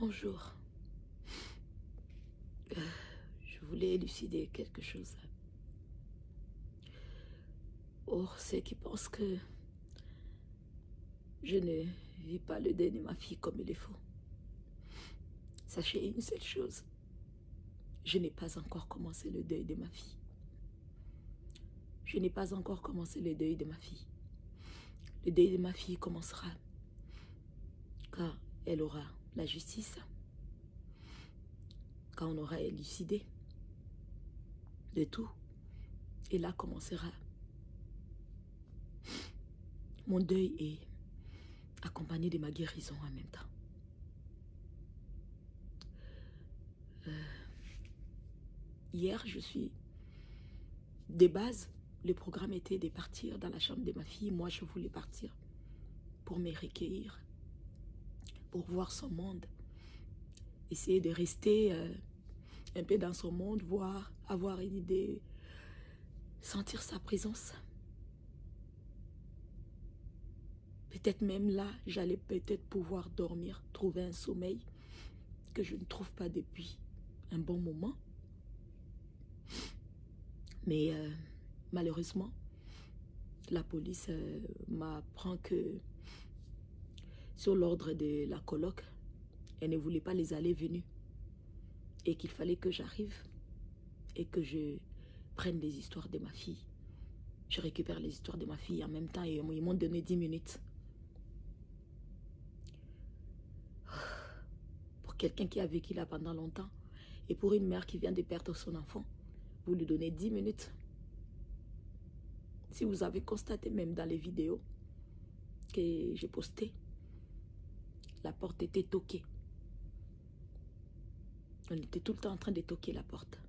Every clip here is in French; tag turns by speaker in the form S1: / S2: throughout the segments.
S1: Bonjour. Je voulais élucider quelque chose. Pour ceux qui pensent que je ne vis pas le deuil de ma fille comme il est faux, sachez une seule chose. Je n'ai pas encore commencé le deuil de ma fille. Je n'ai pas encore commencé le deuil de ma fille. Le deuil de ma fille commencera quand elle aura la justice, quand on aura élucidé de tout. Et là commencera mon deuil et accompagné de ma guérison en même temps. Hier, de base, le programme était de partir dans la chambre de ma fille. Moi, je voulais partir pour me recueillir, pour voir son monde, essayer de rester un peu dans son monde, voir, avoir une idée, sentir sa présence. Peut-être même là, j'allais peut-être pouvoir dormir, trouver un sommeil que je ne trouve pas depuis un bon moment. Mais malheureusement, la police m'apprend que sur l'ordre de la coloc, elle ne voulait pas les allées-venues et qu'il fallait que j'arrive et que je prenne les histoires de ma fille. Je récupère les histoires de ma fille en même temps et ils m'ont donné 10 minutes. Pour quelqu'un qui a vécu là pendant longtemps et pour une mère qui vient de perdre son enfant, vous lui donnez 10 minutes. Si vous avez constaté même dans les vidéos que j'ai postées, la porte était toquée. On était tout le temps en train de toquer la porte.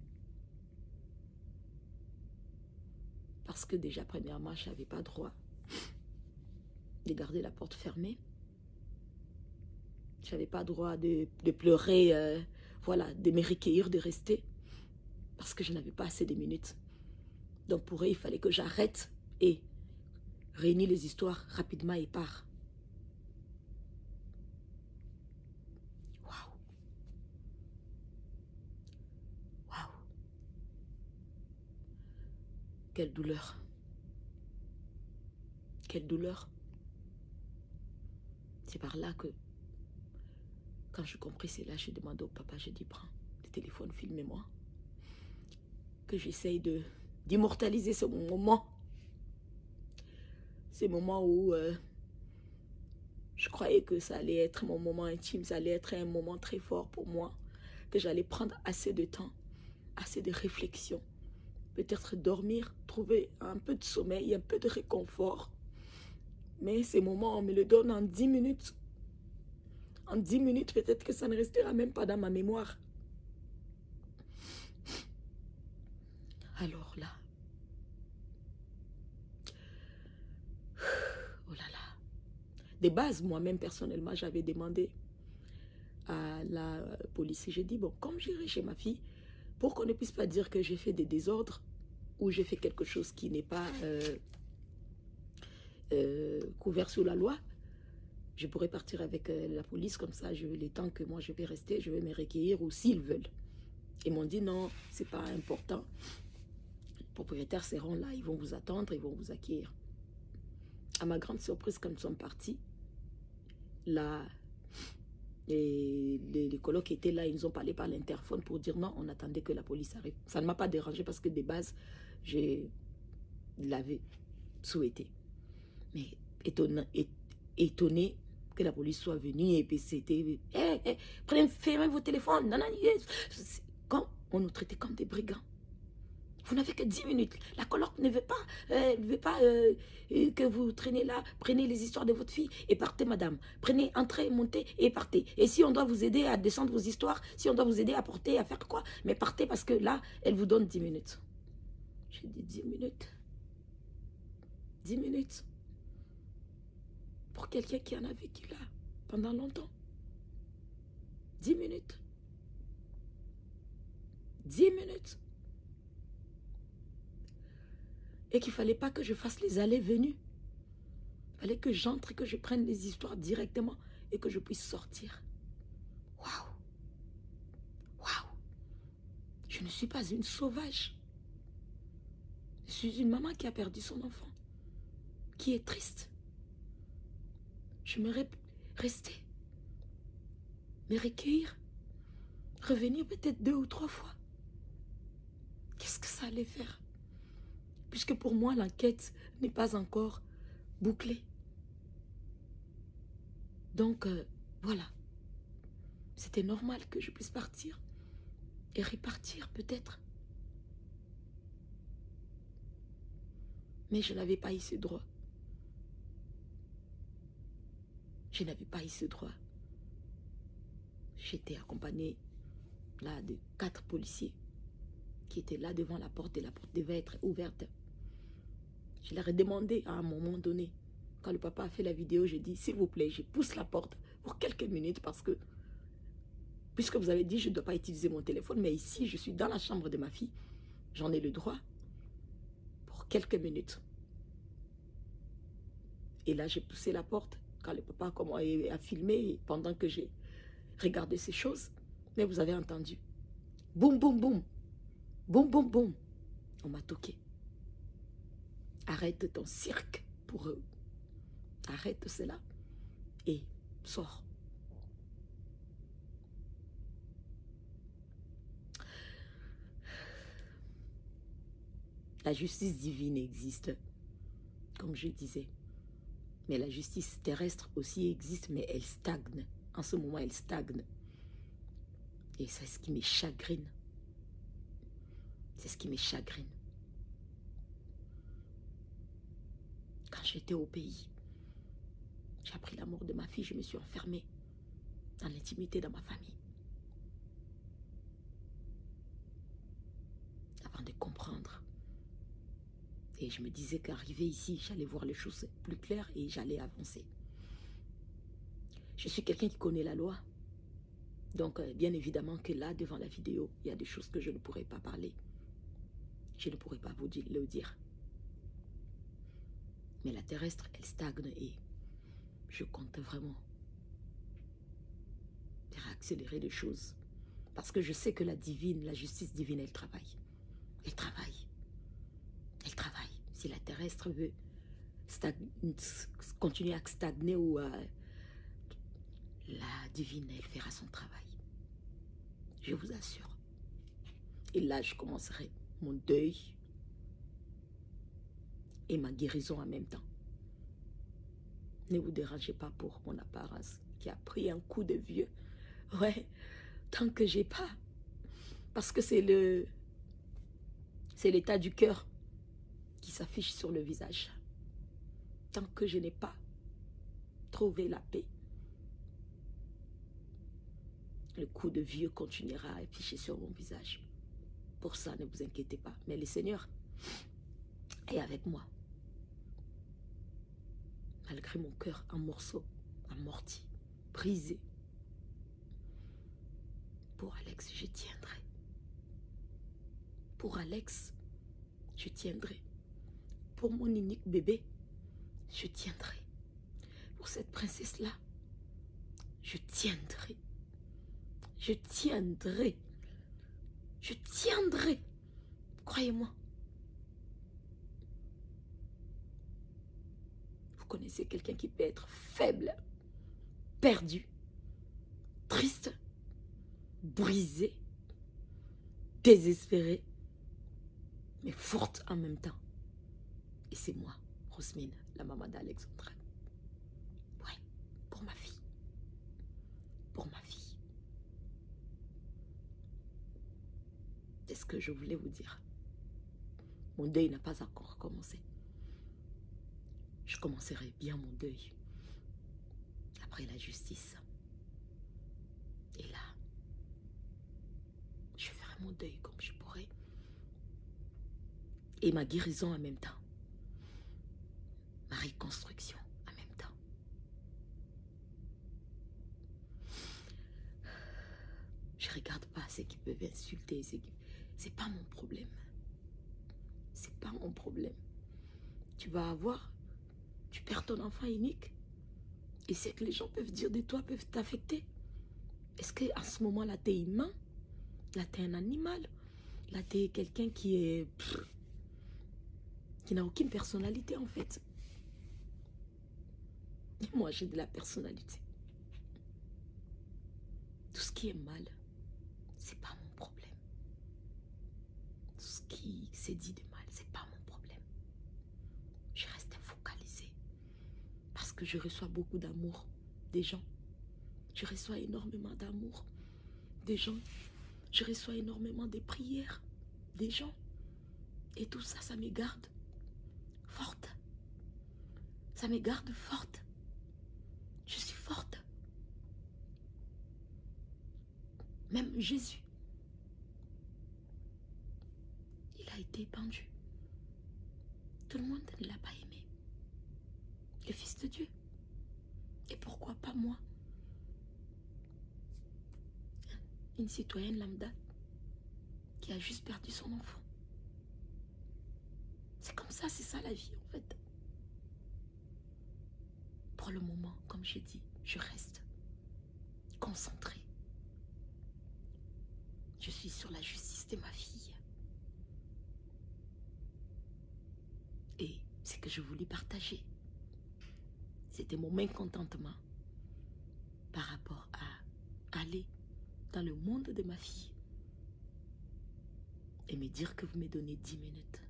S1: Parce que déjà, premièrement, je n'avais pas droit de garder la porte fermée. Je n'avais pas droit de pleurer, voilà, de me recueillir, de rester. Parce que je n'avais pas assez de minutes. Donc pour eux, il fallait que j'arrête et réunir les histoires rapidement et part. Waouh. Waouh. Quelle douleur. Quelle douleur. C'est par là que, quand je compris cela, je demandé au papa, je dis, prends le téléphone, filmez-moi. Que j'essaye d'immortaliser ce moment. Ces moments où je croyais que ça allait être mon moment intime, ça allait être un moment très fort pour moi, que j'allais prendre assez de temps, assez de réflexion, peut-être dormir, trouver un peu de sommeil, un peu de réconfort. Mais ces moments, on me le donne en 10 minutes. En 10 minutes, peut-être que ça ne restera même pas dans ma mémoire. Alors là, oh là là. De base, moi-même, personnellement, j'avais demandé à la police. J'ai dit, bon, comme j'irai chez ma fille, pour qu'on ne puisse pas dire que j'ai fait des désordres ou j'ai fait quelque chose qui n'est pas couvert sous la loi, je pourrais partir avec la police, comme ça, les temps que moi je vais rester, je vais me recueillir ou s'ils veulent. Ils m'ont dit non, c'est pas important. Les propriétaires seront là, ils vont vous attendre, ils vont vous accueillir. À ma grande surprise, quand ils sont partis, là, les colocs étaient là, ils nous ont parlé par l'interphone pour dire non, on attendait que la police arrive. Ça ne m'a pas dérangé parce que de base, je l'avais souhaité. Mais étonné que la police soit venue et puis c'était fermez vos téléphones. Non, non, quand on nous traitait comme des brigands. Vous n'avez que 10 minutes. La coloc ne veut pas que vous traînez là. Prenez les histoires de votre fille et partez, madame. Prenez, entrez, montez et partez. Et si on doit vous aider à descendre vos histoires, si on doit vous aider à porter, à faire quoi, mais partez parce que là, elle vous donne 10 minutes. J'ai dit 10 minutes. 10 minutes. Pour quelqu'un qui en a vécu là pendant longtemps. 10 minutes. 10 minutes. Et qu'il ne fallait pas que je fasse les allées-venues. Il fallait que j'entre et que je prenne les histoires directement et que je puisse sortir. Waouh! Je ne suis pas une sauvage. Je suis une maman qui a perdu son enfant, qui est triste. J'aimerais rester, me recueillir, revenir peut-être 2 ou 3 fois. Qu'est-ce que ça allait faire? Puisque pour moi, l'enquête n'est pas encore bouclée. Donc, voilà. C'était normal que je puisse partir et repartir peut-être. Mais je n'avais pas eu ce droit. Je n'avais pas eu ce droit. J'étais accompagnée là de 4 policiers qui étaient là devant la porte et la porte devait être ouverte. Je leur ai demandé à un moment donné, quand le papa a fait la vidéo, j'ai dit, s'il vous plaît, je pousse la porte pour quelques minutes parce que, puisque vous avez dit, je ne dois pas utiliser mon téléphone, mais ici, je suis dans la chambre de ma fille, j'en ai le droit pour quelques minutes. Et là, j'ai poussé la porte quand le papa a filmé pendant que j'ai regardé ces choses. Mais vous avez entendu. Boum, boum, boum. Boum, boum, boum. On m'a toqué. Arrête ton cirque pour eux. Arrête cela et sors. La justice divine existe, comme je disais. Mais la justice terrestre aussi existe, mais elle stagne. En ce moment, elle stagne. Et c'est ce qui me chagrine. C'est ce qui me chagrine. Quand j'étais au pays, j'ai appris la mort de ma fille, je me suis enfermée dans l'intimité de ma famille. Avant de comprendre. Et je me disais qu'arrivé ici, j'allais voir les choses plus claires et j'allais avancer. Je suis quelqu'un qui connaît la loi. Donc, bien évidemment que là, devant la vidéo, il y a des choses que je ne pourrais pas parler. Je ne pourrais pas vous le dire. Mais la terrestre, elle stagne et je compte vraiment faire accélérer les choses. Parce que je sais que la justice divine, elle travaille. Elle travaille. Elle travaille. Si la terrestre veut continuer à stagner ou la divine, elle fera son travail. Je vous assure. Et là, je commencerai mon deuil et ma guérison en même temps. Ne vous dérangez pas pour mon apparence qui a pris un coup de vieux. Ouais, tant que j'ai pas. Parce que c'est l'état du cœur qui s'affiche sur le visage. Tant que je n'ai pas trouvé la paix, le coup de vieux continuera à afficher sur mon visage. Pour ça, ne vous inquiétez pas. Mais le Seigneur est avec moi. Malgré mon cœur en morceaux, amorti, brisé. Pour Alex, je tiendrai. Pour Alex, je tiendrai. Pour mon unique bébé, je tiendrai. Pour cette princesse-là, je tiendrai. Je tiendrai. Je tiendrai. Croyez-moi. Vous connaissez quelqu'un qui peut être faible, perdu, triste, brisé, désespéré, mais forte en même temps. Et c'est moi, Rosmine, la maman d'Alexandra. Ouais, pour ma fille. Pour ma fille. C'est ce que je voulais vous dire. Mon deuil n'a pas encore commencé. Je commencerai bien mon deuil après la justice. Et là, je ferai mon deuil comme je pourrai. Et ma guérison en même temps. Ma reconstruction en même temps. Je ne regarde pas ceux qui peuvent insulter. C'est pas mon problème. C'est pas mon problème. Tu vas avoir... Tu perds ton enfant unique. Et c'est que les gens peuvent dire de toi, peuvent t'affecter. Est-ce qu'à ce moment-là, tu es humain? Là, tu es un animal. Là, tu es quelqu'un qui est... qui n'a aucune personnalité, en fait. Et moi, j'ai de la personnalité. Tout ce qui est mal, c'est pas mon problème. Tout ce qui s'est dit de mal, c'est pas mon problème. Je reste focalisée. Parce que je reçois beaucoup d'amour des gens. Je reçois énormément d'amour des gens. Je reçois énormément de prières des gens. Et tout ça, ça me garde forte. Ça me garde forte. Je suis forte. Même Jésus, il a été pendu. Tout le monde ne l'a pas aimé. Le Fils de Dieu. Et pourquoi pas moi? Une citoyenne lambda qui a juste perdu son enfant. C'est comme ça, c'est ça la vie en fait. Pour le moment, comme j'ai dit, je reste concentrée. Je suis sur la justice de ma fille. Et ce que je voulais partager, c'était mon mécontentement par rapport à aller dans le monde de ma fille et me dire que vous me donnez 10 minutes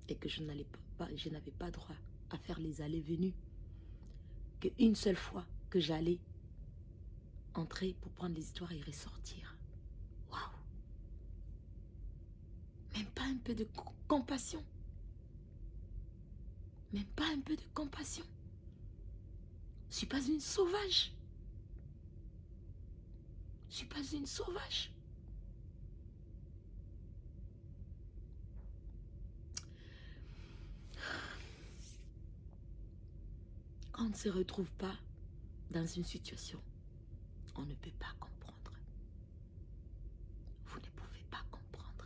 S1: et que je n'avais pas droit à faire les allées-venues, qu'une seule fois que j'allais entrer pour prendre les histoires et ressortir. Waouh! Même pas un peu de compassion. Même pas un peu de compassion. Je ne suis pas une sauvage. Je ne suis pas une sauvage. Quand on ne se retrouve pas dans une situation, on ne peut pas comprendre. Vous ne pouvez pas comprendre.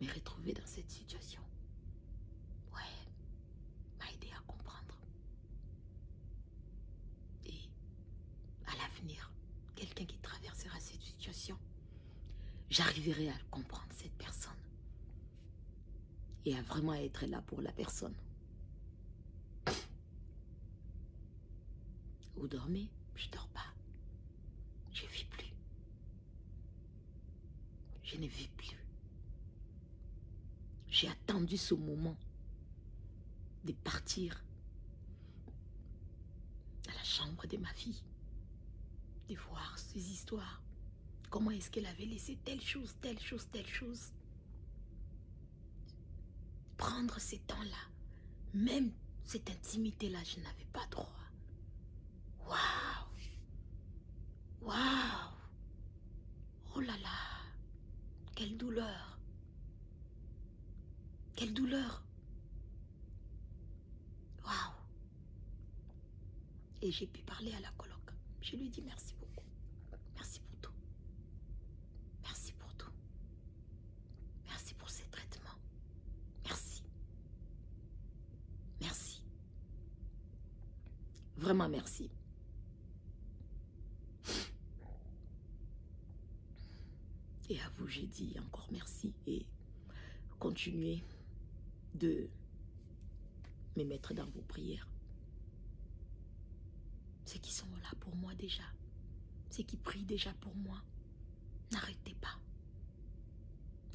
S1: Me retrouver dans cette situation, ouais, m'a aidé à comprendre. Et à l'avenir, quelqu'un qui traversera cette situation, j'arriverai à comprendre cette personne et à vraiment être là pour la personne. Vous dormez? Je ne dors pas. Je ne vis plus. Je ne vis plus. J'ai attendu ce moment de partir à la chambre de ma fille, de voir ces histoires. Comment est-ce qu'elle avait laissé telle chose, telle chose, telle chose. Prendre ces temps-là, même cette intimité-là, je n'avais pas droit. Waouh! Waouh! Oh là là! Quelle douleur! Quelle douleur! Waouh! Et j'ai pu parler à la coloc. Je lui ai dit merci beaucoup. Merci pour tout. Merci pour tout. Merci pour ces traitements. Merci. Merci. Vraiment merci. Et à vous, j'ai dit encore merci et continuez de me mettre dans vos prières. Ceux qui sont là pour moi déjà, ceux qui prient déjà pour moi, n'arrêtez pas.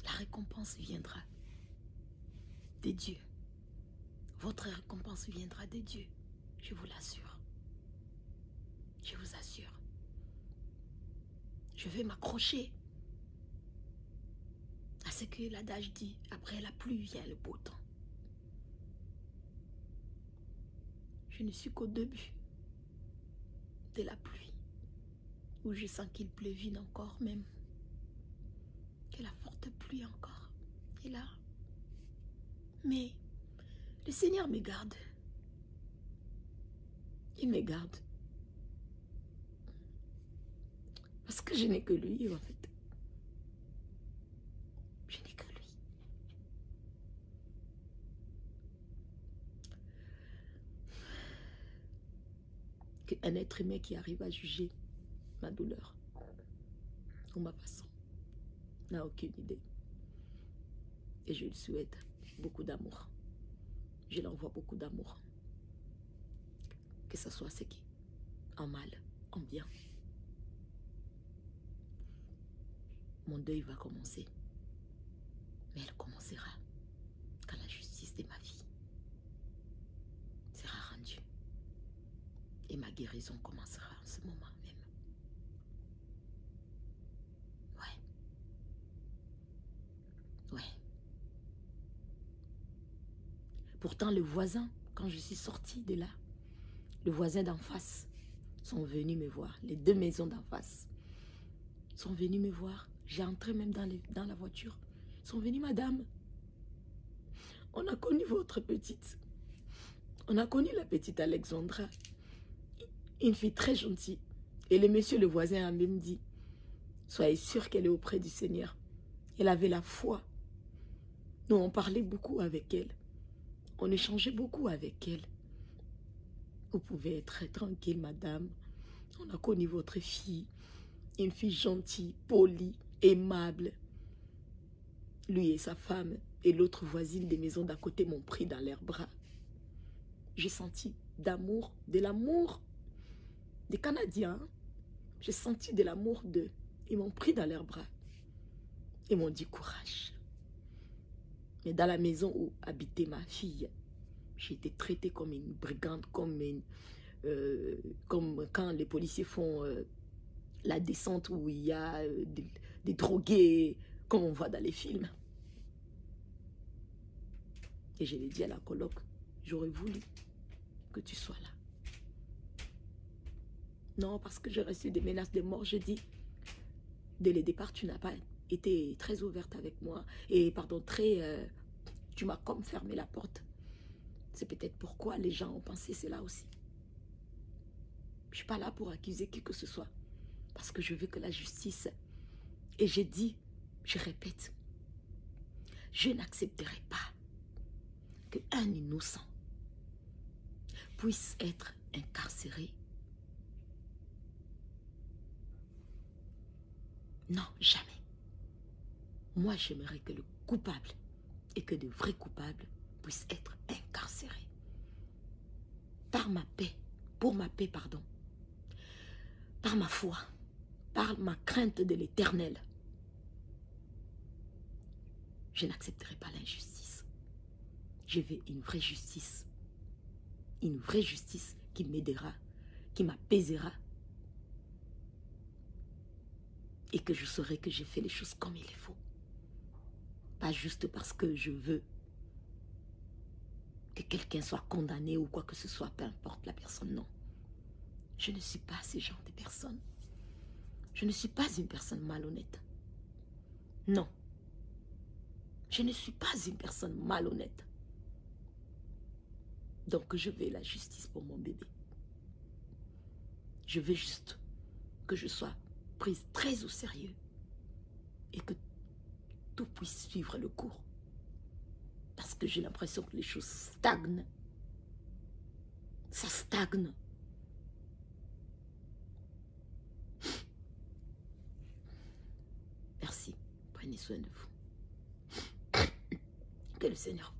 S1: La récompense viendra de Dieu. Votre récompense viendra de Dieu, je vous l'assure. Je vous assure. Je vais m'accrocher à ce que l'adage dit, après la pluie vient le beau temps. Je ne suis qu'au début de la pluie, où je sens qu'il pleuvine encore même, que la forte pluie encore est là. Mais le Seigneur me garde. Il me garde. Parce que je n'ai que lui, en fait. Je n'ai que lui. Qu'un être humain qui arrive à juger ma douleur ou ma façon. n'a aucune idée. Et je lui souhaite beaucoup d'amour. Je lui envoie beaucoup d'amour. Que ce soit ce qui, en mal, en bien. Mon deuil va commencer. Mais elle commencera quand la justice de ma vie sera rendue. Et ma guérison commencera en ce moment même. Ouais. Pourtant, le voisin, quand je suis sortie de là, le voisin d'en face sont venus me voir. Les deux maisons d'en face sont venus me voir. J'ai entré même dans la voiture. Ils sont venus, madame. On a connu votre petite. On a connu la petite Alexandra. Une fille très gentille. Et le monsieur, le voisin, a même dit, soyez sûr qu'elle est auprès du Seigneur. Elle avait la foi. Nous, on parlait beaucoup avec elle. On échangeait beaucoup avec elle. Vous pouvez être tranquille, madame. On a connu votre fille. Une fille gentille, polie, aimable. Lui et sa femme et l'autre voisine des maisons d'à côté m'ont pris dans leurs bras. J'ai senti d'amour, de l'amour des Canadiens. J'ai senti de l'amour d'eux. Ils m'ont pris dans leurs bras. Ils m'ont dit courage. Mais dans la maison où habitait ma fille, j'ai été traitée comme une brigande, comme quand les policiers font la descente où il y a des drogués, comme on voit dans les films. Et je l'ai dit à la coloc, j'aurais voulu que tu sois là. Non, parce que j'ai reçu des menaces de mort, je dis, dès le départ, tu n'as pas été très ouverte avec moi. Et pardon, tu m'as comme fermé la porte. C'est peut-être pourquoi les gens ont pensé cela aussi. Je ne suis pas là pour accuser qui que ce soit. Parce que je veux que la justice... Et j'ai dit, je répète, je n'accepterai pas qu'un innocent puisse être incarcéré. Non, jamais. Moi, j'aimerais que le coupable et que de vrais coupables puissent être incarcérés. Par ma paix, pour ma paix, pardon. Par ma foi, par ma crainte de l'Éternel. Je n'accepterai pas l'injustice. Je veux une vraie justice. Une vraie justice qui m'aidera, qui m'apaisera. Et que je saurai que j'ai fait les choses comme il faut. Pas juste parce que je veux que quelqu'un soit condamné ou quoi que ce soit, peu importe la personne, non. Je ne suis pas ce genre de personne. Je ne suis pas une personne malhonnête. Non. Je ne suis pas une personne malhonnête. Donc je veux la justice pour mon bébé. Je veux juste que je sois prise très au sérieux et que tout puisse suivre le cours. Parce que j'ai l'impression que les choses stagnent. Ça stagne. Merci. Prenez soin de vous. Que le Seigneur